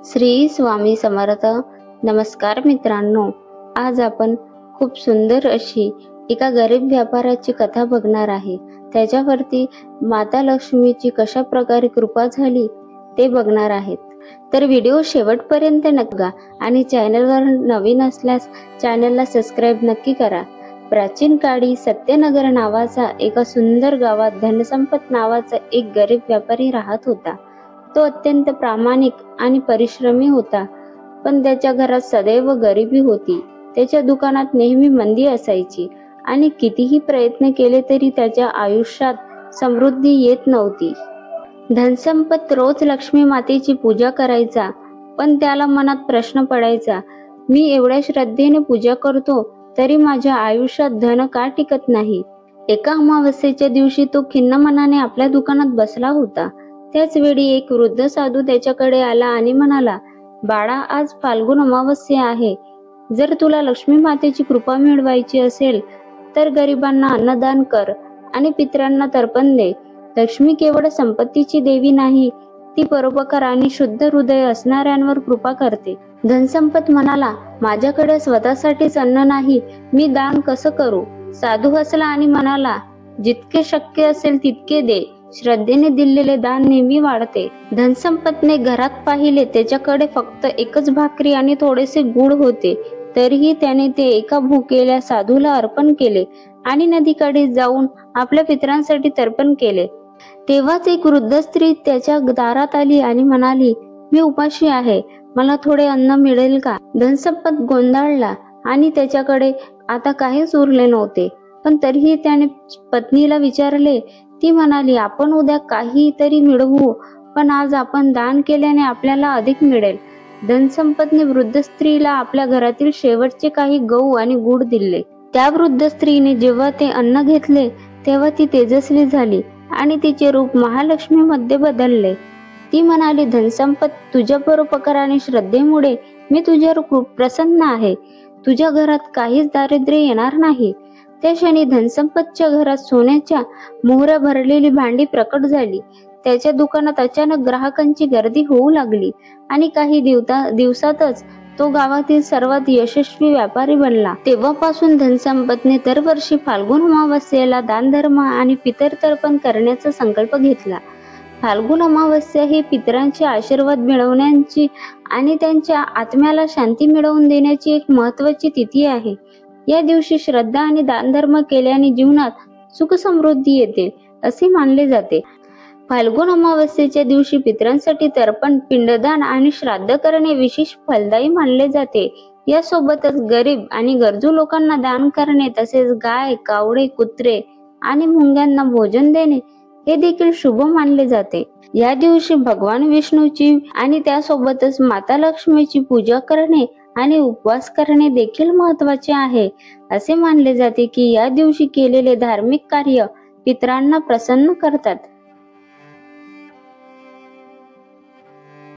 श्री स्वामी समर्थ. नमस्कार मित्रांनो, आज आपण खूप सुंदर अशी एका गरीब व्यापाऱ्याची कथा बघणार आहे. त्याच्यावरती माता लक्ष्मीची कशा प्रकारे कृपा झाली ते बघणार आहेत. तर व्हिडिओ शेवटपर्यंत नक्का आणि चॅनलवर नवीन असल्यास चॅनलला सबस्क्राईब नक्की करा. प्राचीन काळी सत्यनगर नावाचा एका सुंदर गावात धनसंपत नावाचा एक गरीब व्यापारी राहत होता. तो अत्यंत प्रामाणिक आणि परिश्रमी होता, पण त्याच्या घरात सदैव गरिबी होती. त्याच्या दुकानात नेहमी मंदी असायची आणि कितीही प्रयत्न केले तरी त्याच्या आयुष्यात समृद्धी येत नव्हती. धनसंपत रोज लक्ष्मी मातेची पूजा करायचा, पण त्याला मनात प्रश्न पडायचा, मी एवढ्या श्रद्धेने पूजा करतो तरी माझ्या आयुष्यात धन का टिकत नाही. एका अमावस्येच्या दिवशी तो खिन्न मनाने आपल्या दुकानात बसला होता. त्याच वेळी एक वृद्ध साधू त्याच्याकडे आला आणि म्हणाला, बाळा, आज फाल्गुन अमावस्या आहे. जर तुला लक्ष्मी मातेची कृपा मिळवायची असेल तर गरिबांना अन्नदान कर आणि पितरांना तर्पण दे. लक्ष्मी केवळ संपत्तीची देवी नाही, ती परोपकार आणि शुद्ध हृदय असणाऱ्यांवर कृपा करते. धनसंपत म्हणाला, माझ्याकडे स्वतःसाठीच अन्न नाही, मी दान कसं करू. साधू हसला आणि म्हणाला, जितके शक्य असेल तितके दे. श्रद्धेने दिलेले दान नेहमी वाढते. धनसंपतने घरात पाहिले, त्याच्याकडे फक्त एकच भाकरी आणि थोडेसे गुळ होते. तरीही त्याने ते एका भुकेल्या साधूला अर्पण केले आणि नदीकडे जाऊन आपल्या पितरांसाठी तर्पण केले. तेव्हाच एक वृद्ध स्त्री त्याच्या दारात आली आणि म्हणाली, मी उपाशी आहे, मला थोडे अन्न मिळेल का. धनसंपत गोंधळला आणि त्याच्याकडे आता काहीच उरले नव्हते. पण तरीही त्याने पत्नीला विचारले. ती म्हणाली, आपण उद्या काहीतरी मिळवू, पण आज आपण दान केल्याने आपल्याला अधिक मिळेल. धनसंपतने वृद्ध स्त्रीला आपल्या घरातील शेवटचे काही गहू आणि गुळ दिले. त्या वृद्ध स्त्रीने जेव्हा ते अन्न घेतले तेव्हा ती तेजस्वी झाली आणि तिचे रूप महालक्ष्मीमध्ये बदलले. ती म्हणाली, धनसंपत, तुझ्या परोपकार आणि श्रद्धेमुळे मी तुझ्यावर खूप प्रसन्न आहे. तुझ्या घरात काहीच दारिद्र्य येणार नाही. त्या क्षणी धनसंपतच्या घरात सोन्याच्या मोहऱ्या भरलेली भांडी प्रकट झाली. त्याच्या दुकानात अचानक ग्राहकांची गर्दी होऊ लागली आणि काही दिवसातच तो गावातील सर्वात यशस्वी व्यापारी बनला. तेव्हापासून धनसंपतने दरवर्षी फाल्गुन अमावस्येला दानधर्म आणि पितर तर्पण करण्याचा संकल्प घेतला. फाल्गुन अमावस्या ही पितरांचे आशीर्वाद मिळवण्याची आणि त्यांच्या आत्म्याला शांती मिळवून देण्याची एक महत्त्वाची तिथी आहे. या दिवशी श्रद्धा आणि दानधर्म केल्याने जीवनात सुख समृद्धी येते असे मानले जाते. फाल्गुन अमावस्येच्या दिवशी पितरांसाठी तर्पण, पिंडदान आणि श्राद्ध करणे विशेष फलदायी मानले जाते. यासोबतच गरीब आणि गरजू लोकांना दान करणे, तसेच गाय, कावडे, कुत्रे आणि मुंग्यांना भोजन देणे हे देखील शुभ मानले जाते. या दिवशी भगवान विष्णूची आणि त्यासोबतच माता लक्ष्मीची पूजा करणे आणि उपवास करणे देखील महत्त्वाचे आहे. असे मानले जाते की या दिवशी केलेले धार्मिक कार्य पितरांना प्रसन्न करतात.